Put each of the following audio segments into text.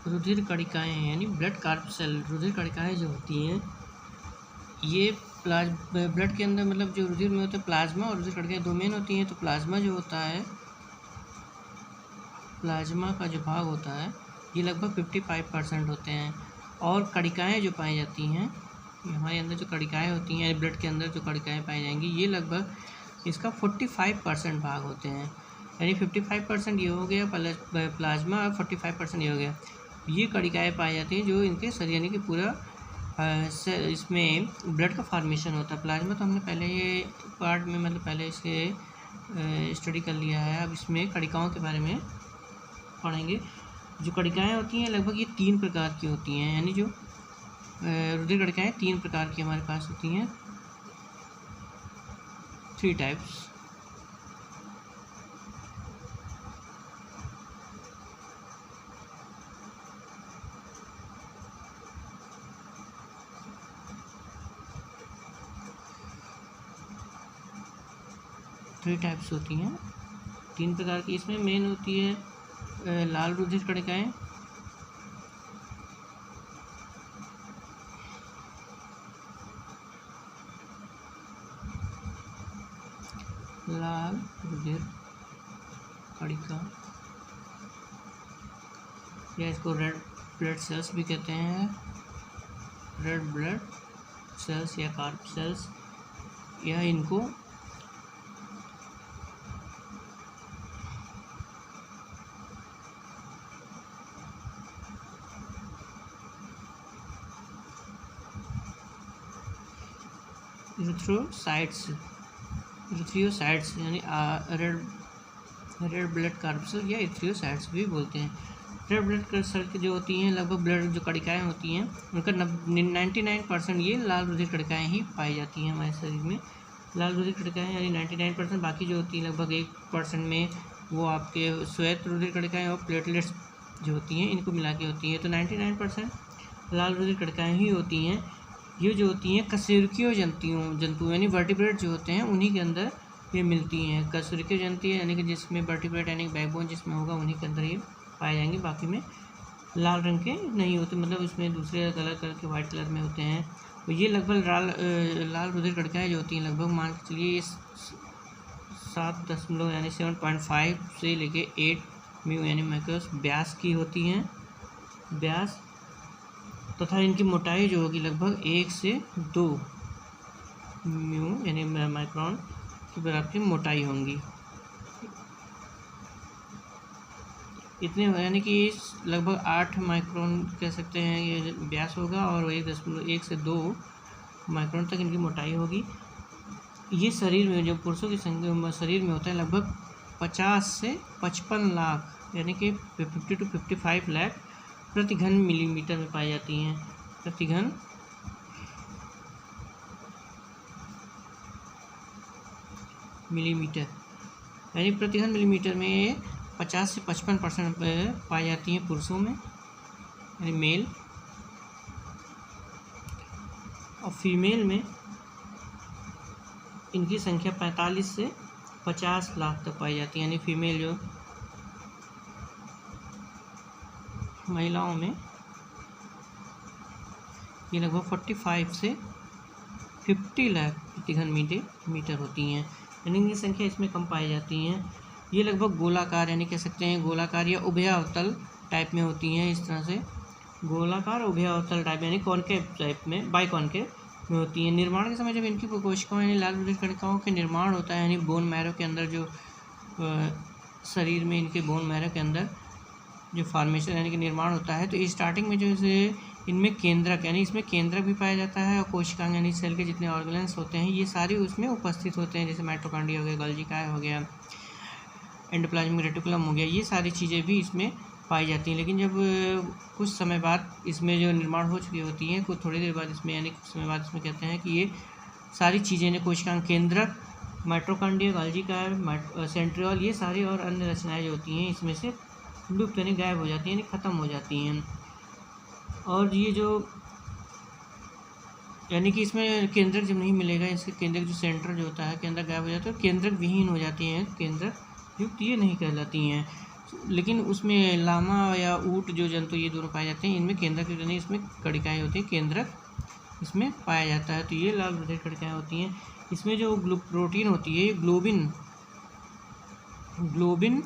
रुधिर कणिकाएँ यानी blood carp cell, रुधिर कणिकाएँ जो होती हैं ये ब्लड के अंदर मतलब जो रुधिर में होते हैं प्लाज्मा और रुधिर कणिकाएँ दो मेन होती हैं। तो प्लाज्मा जो होता है, प्लाज्मा का जो भाग होता है ये लगभग 55% होते हैं और कणिकाएँ जो पाई जाती हैं हमारे अंदर जो कणिकाएँ होती हैं ब्लड के अंदर जो कणिकाएँ पाई जाएंगी ये लगभग इसका 45% भाग होते हैं। यानी 55% ये हो गया प्लाज्मा और 45% ये हो गया। ये कणिकाएँ पाई जाती हैं जो इनके शरीर यानी कि पूरा इसमें ब्लड का फॉर्मेशन होता है। प्लाज्मा तो हमने पहले ये पार्ट में मतलब पहले इसे स्टडी कर लिया है। अब इसमें कणिकाओं के बारे में पढ़ेंगे। जो कणिकाएँ होती हैं लगभग ये 3 प्रकार की होती हैं, यानी जो रुधिर कणिकाएँ 3 प्रकार की हमारे पास होती हैं, 3 टाइप्स। होती हैं 3 प्रकार की। इसमें मेन होती है लाल रुधिर कणिकाएँ, लाल रुधिर कणिका या इसको रेड ब्लड सेल्स भी कहते हैं, रेड ब्लड सेल्स या कार्प सेल्स। यह इनको इरिथ्रोसाइट्स यानी रेड ब्लड कार्प सेल या इरिथ्रोसाइट्स भी बोलते हैं। रेड ब्लड सेल जो होती हैं लगभग ब्लड जो कणिकाएँ होती हैं उनका 99% ये लाल रुधिर कणिकाएँ ही पाई जाती हैं हमारे शरीर में। लाल रुधिर कणिकाएँ यानी 99%, बाकी जो होती हैं लगभग 1% में वो आपके श्वेत रुधिर कणिकाएँ और प्लेटलेट्स जो होती हैं इनको मिला के होती हैं। तो 99% लाल रुधिर कणिकाएँ ही होती हैं। ये जो होती हैं कशेरुकीय जंतु यानी वर्टिब्रेट जो होते हैं उन्हीं के अंदर ये मिलती हैं। कशेरुकीय जंतु यानी कि जिसमें वर्टिब्रेट यानी बैकबोन जिसमें होगा उन्हीं के अंदर ये पाए जाएंगे, बाकी में लाल रंग के नहीं होते, मतलब इसमें दूसरे कलर के वाइट कलर में होते हैं। तो ये लगभग लाल रुधिर कणिकाएँ जो होती हैं लगभग मान के चलिए 7 यानी 7.5 से लेके 8 म्यू यानी माइक्रोस व्यास की होती हैं, व्यास, तथा इनकी मोटाई जो होगी लगभग 1 से 2 म्यू यानी माइक्रोन के बराबर की मोटाई होंगी। इतने यानी कि लगभग 8 माइक्रोन कह सकते हैं ये व्यास होगा और 1 से 2 माइक्रोन तक इनकी मोटाई होगी। ये शरीर में जो पुरुषों की संख्या शरीर में होता है लगभग 50 से 55 लाख यानी कि 50 to 55 लाख प्रति घन मिलीमीटर में पाई जाती हैं। प्रति घन मिलीमीटर यानी प्रति घन मिलीमीटर में 50 से 55% पाई जाती हैं पुरुषों में यानी मेल, और फीमेल में इनकी संख्या 45 से 50 लाख तक पाई जाती है। यानी फीमेल जो महिलाओं में ये लगभग 45 से 50 लाख प्रति घन मीटर होती हैं, यानी इनकी संख्या इसमें कम पाई जाती हैं। ये लगभग गोलाकार यानी कह सकते हैं गोलाकार या उभयावतल टाइप में होती हैं। इस तरह से गोलाकार उभयावतल टाइप यानी कॉनकेव टाइप में, बाइकॉनकेव में होती हैं। निर्माण के समय जब इनकी कोशिकाओं यानी लाल रुधिर कणिकाओं के निर्माण होता है यानी बोन मैरो के अंदर जो शरीर में इनके बोन मैरो के अंदर जो फॉर्मेशन यानी कि निर्माण होता है, तो स्टार्टिंग में जो इनमें केंद्रक यानी इसमें केंद्रक भी पाया जाता है और कोशिकाएं यानी सेल के जितने ऑर्गेनेल्स होते हैं ये सारे उसमें उपस्थित होते हैं, जैसे माइटोकॉन्ड्रिया हो गया, गोल्गी हो गया, एंडोप्लाज्मिक रेटिकुलम हो गया, ये सारी चीज़ें भी इसमें पाई जाती हैं। लेकिन जब कुछ समय बाद इसमें जो निर्माण हो चुकी होती हैं, कुछ थोड़ी देर बाद इसमें यानी कुछ समय बाद इसमें कहते हैं कि ये सारी चीज़ें ने कोशिकांग केंद्रक, माइटोकॉन्ड्रिया, गोल्गी सेंट्रियोल, ये सारी और अन्य रचनाएँ जो होती हैं इसमें से लुप्त यानी गायब हो जाती हैं यानी ख़त्म हो जाती हैं। और ये जो यानी कि इसमें केंद्रक जब नहीं मिलेगा, इसके केंद्रक जो सेंटर जो होता है केंद्रक गायब हो जाता है, केंद्रक विहीन हो जाती हैं, केंद्रक युक्त ये नहीं कहलाती हैं। लेकिन उसमें लामा या ऊँट जो जंतु ये दोनों पाए जाते हैं, इनमें केंद्रक यानी इसमें कणिकाएँ होती हैं, केंद्रक इसमें पाया जाता है। तो ये लाल रुधिर कणिकाएँ होती हैं। इसमें जो प्रोटीन होती है, ग्लोबिन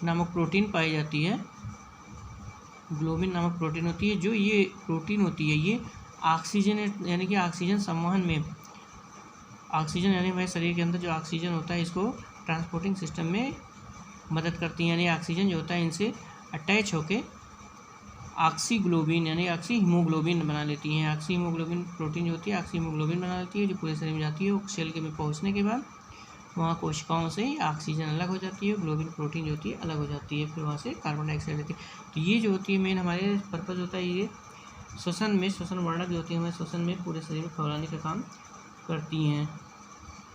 नामक प्रोटीन पाई जाती है। ग्लोबिन नामक प्रोटीन होती है। जो ये प्रोटीन होती है ये ऑक्सीजन यानी कि ऑक्सीजन संवहन में, ऑक्सीजन यानी हमारे शरीर के अंदर जो ऑक्सीजन होता है इसको ट्रांसपोर्टिंग सिस्टम में मदद करती हैं। यानी ऑक्सीजन जो होता है इनसे अटैच होके ऑक्सीग्लोबिन यानी ऑक्सी हीमोग्लोबिन बना लेती हैं। ऑक्सी हीमोग्लोबिन प्रोटीन जो होती है ऑक्सी हीमोग्लोबिन बना लेती है, जो पूरे शरीर में जाती है। वो सेल के में पहुँचने के बाद वहाँ कोशिकाओं से ऑक्सीजन अलग हो जाती है, ग्लोबिन प्रोटीन जो होती है अलग हो जाती है, फिर वहाँ से कार्बन डाइऑक्साइड लेती है। तो ये जो होती है मेन हमारे पर्पज़ होता है, ये श्वसन वर्णक जो होती है हमारे श्वसन में पूरे शरीर में फैलाने का काम करती हैं।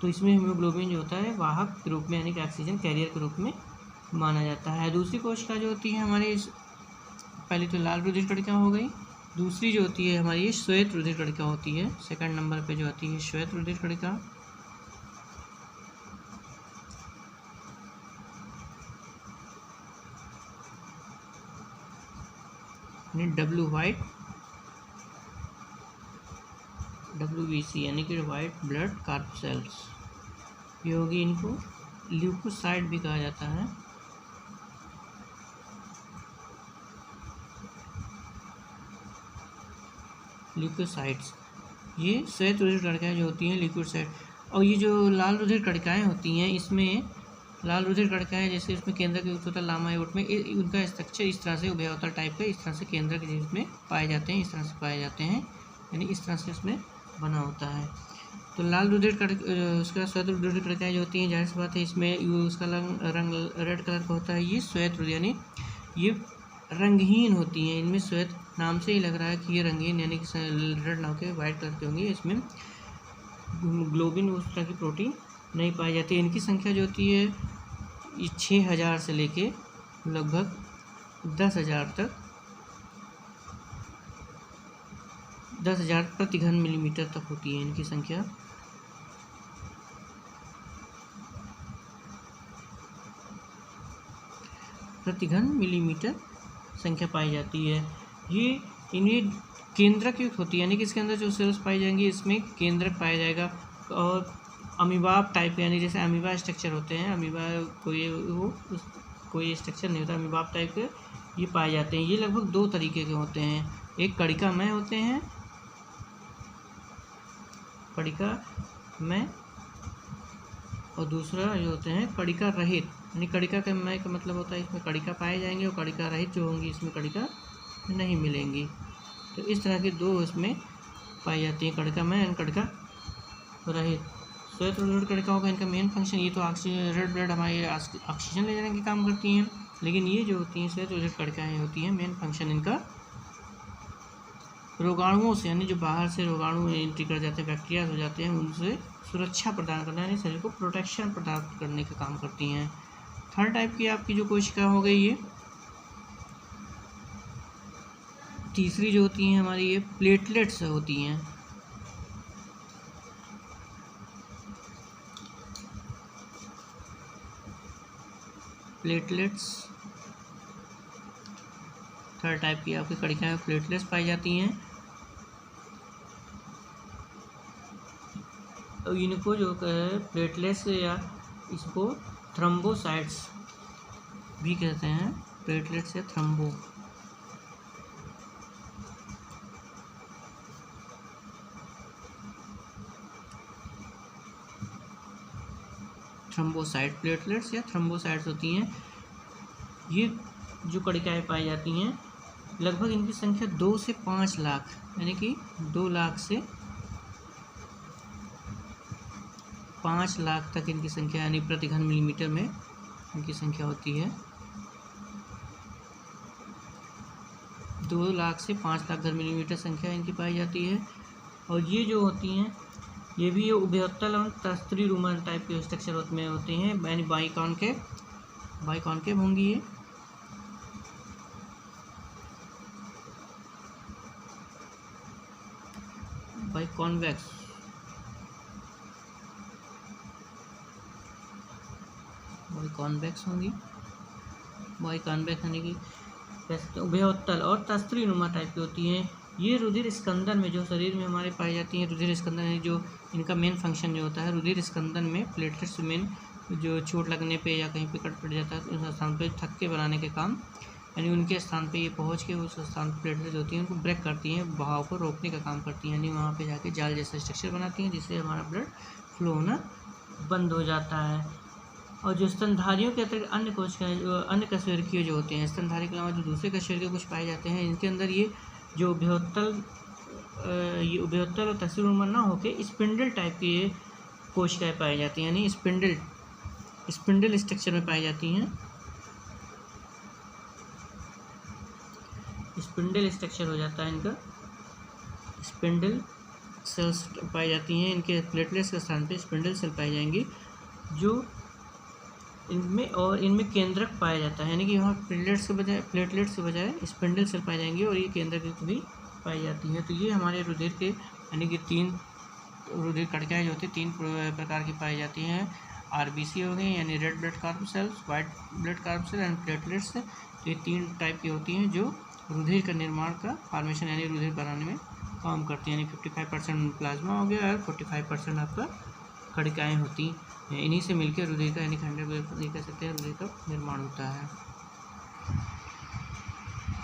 तो इसमें हीमोग्लोबिन जो होता है वाहक के रूप में यानी कि ऑक्सीजन कैरियर के रूप में माना जाता है। दूसरी कोशिका जो होती है हमारी, पहली तो लाल रुधिर कणिका हो गई, दूसरी जो होती है हमारी श्वेत रुधिर कणिका होती है। सेकंड नंबर पे जो आती है श्वेत रुधिर कणिका। WBC यानी कि वाइट ब्लड कॉर्पसेल्स, ये होगी। इनको ल्यूकोसाइट भी कहा जाता है। ल्यूकोसाइट्स, ये श्वेत रुधिर कणिकाएँ जो होती हैं ल्यूकोसाइट। और ये जो लाल रुधिर कणिकाएँ होती हैं, इसमें लाल रुधिर कणिकाएँ जैसे इसमें केंद्र के युक्त होता है लामा ऊँट में, उनका स्ट्रक्चर इस तरह से उभयताल टाइप का, इस तरह से केंद्र के जिसमें पाए जाते हैं, इस तरह से पाए जाते हैं, यानी इस तरह से इसमें बना होता है। तो लाल रुधिर उसका श्वेत रुधिर कणिकाएँ जो होती हैं, जाहिर सी बात है इसमें उसका रंग रेड कलर का होता है। ये श्वेत रुधिर यानी ये रंगहीन होती हैं। इनमें श्वेत नाम से ही लग रहा है कि ये रंगीन यानी कि रेड ना होकर वाइट कलर के होंगी। इसमें ग्लोबिन उस तरह की प्रोटीन नहीं पाई जाती। इनकी संख्या जो होती है ये 6000 से लेके लगभग 10,000 तक, 10,000 प्रति घन मिलीमीटर तक होती है इनकी संख्या। प्रति घन मिलीमीटर संख्या पाई जाती है। ये इनमें केंद्रक युक्त होती है, यानी कि इसके अंदर जो सेल्स पाई जाएंगी इसमें केंद्रक पाया जाएगा। और अमीबाब टाइप यानी जैसे अमीबा स्ट्रक्चर होते हैं, अमीबा कोई स्ट्रक्चर नहीं होता, अमीबाब टाइप के ये पाए जाते हैं। ये लगभग 2 तरीके के होते हैं, एक कणिकामय होते हैं, कणिकामय, और दूसरा जो होते हैं कणिका रहित। यानी कणिका का मय का मतलब होता है इसमें कणिका पाए जाएंगे और कणिका रहित जो होंगी इसमें कणिका नहीं मिलेंगी। तो इस तरह के 2 इसमें पाई जाती हैं, कणिकामय और कणिका रहित। श्वेत रुधिर कणिकाओं का इनका मेन फंक्शन, ये तो रेड ब्लड हमारे ऑक्सीजन ले जाने के काम करती हैं, लेकिन ये जो होती हैं श्वेत रुधिर कणिकाएँ होती हैं, मेन फंक्शन इनका रोगाणुओं से, यानी जो बाहर से रोगाणु एंट्री कर जाते हैं, बैक्टीरिया हो जाते हैं, उनसे सुरक्षा प्रदान करना यानी शरीर को प्रोटेक्शन प्रदान करने का काम करती हैं। थर्ड टाइप की आपकी जो कोशिका हो गई ये, तीसरी जो होती हैं हमारी ये प्लेटलेट्स होती हैं। प्लेटलेट्स थर्ड टाइप की आपकी कणिकाएं में प्लेटलेट्स पाई जाती हैं। और इनको जो प्लेटलेट्स या इसको थ्रोम्बोसाइट्स भी कहते हैं, प्लेटलेट्स या थ्रोम्बोसाइट, प्लेटलेट्स या थ्रोम्बोसाइट्स होती हैं। ये जो कणिकाएँ पाई जाती हैं लगभग इनकी संख्या 2 से 5 लाख यानी कि 2 लाख से 5 लाख तक इनकी संख्या यानी प्रति घन मिलीमीटर में इनकी संख्या होती है। 2 लाख से 5 लाख घन मिलीमीटर संख्या इनकी पाई जाती है। और ये जो होती हैं ये भी उभयतल और तस्त्री रूमन टाइप के स्ट्रक्चर में होते हैं, यानी बाइकॉनकेव होंगी ये। कॉन्वेक्स कॉन्वेक्स होंगी। बाई कॉन्वेक्स यानी कि कह सकते हैं उभयोत्तल और तस्त्री नुमा टाइप की होती हैं। ये रुधिर स्कंदन में जो शरीर में हमारे पाई जाती हैं, रुधिर स्कंदन है जो इनका मेन फंक्शन जो होता है, रुधिर स्कंदन में प्लेटलेट्स मेन जो चोट लगने पे या कहीं पे कट पड़ जाता है तो उस स्थान पे थक्के बनाने के काम, यानी उनके स्थान पे ये पहुंच के उस स्थान पर प्लेटलेट्स होती हैं उनको ब्रेक करती हैं, बहाव को रोकने का काम करती हैं, यानी वहाँ पे जाके जाल जैसा स्ट्रक्चर बनाती हैं जिससे हमारा ब्लड फ्लो होना बंद हो जाता है। और जो स्तनधारियों के अतिरिक्त अन्य कोशिकाएं जो अन्य कशेरुकी जो होते हैं, स्तनधारी के अलावा जो दूसरे कशेरुकी कुछ पाए जाते हैं, इनके अंदर ये जो उभयोत्तल और तस्वीर नुमा ना होकर स्पिंडल टाइप की ये कोशिकाएं पाई जाती हैं, यानी स्पिंडल स्ट्रक्चर में पाई जाती हैं। स्पिंडल स्ट्रक्चर हो जाता है इनका, स्पिंडल सेल्स पाई जाती हैं, इनके प्लेटलेट्स के स्थान पे स्पिंडल सेल पाई जाएंगी जो इनमें केंद्रक पाया जाता है, यानी कि यहाँ प्लेटलेट्स के बजाय स्पिंडल सेल पाई जाएंगी और ये केंद्रक भी पाई जाती हैं। तो ये हमारे रुधिर के यानी कि 3 रुधिर कणिकाएँ जो होती हैं 3 प्रकार की पाई जाती हैं। आरबीसी हो गई यानी रेड ब्लड कार्ब सेल्स, वाइट ब्लड कार्ब सेल एंड प्लेटलेट्स। तो ये 3 टाइप की होती हैं जो रुधिर का निर्माण का फॉर्मेशन यानी रुधिर बनाने में काम करती हैं, यानी 55% प्लाज्मा हो गया और 45% आपका कणिकाएँ होती हैं। इन्हीं से मिलकर रुधिर का यानी 100% कह सकते हैं रुधिर का निर्माण होता है।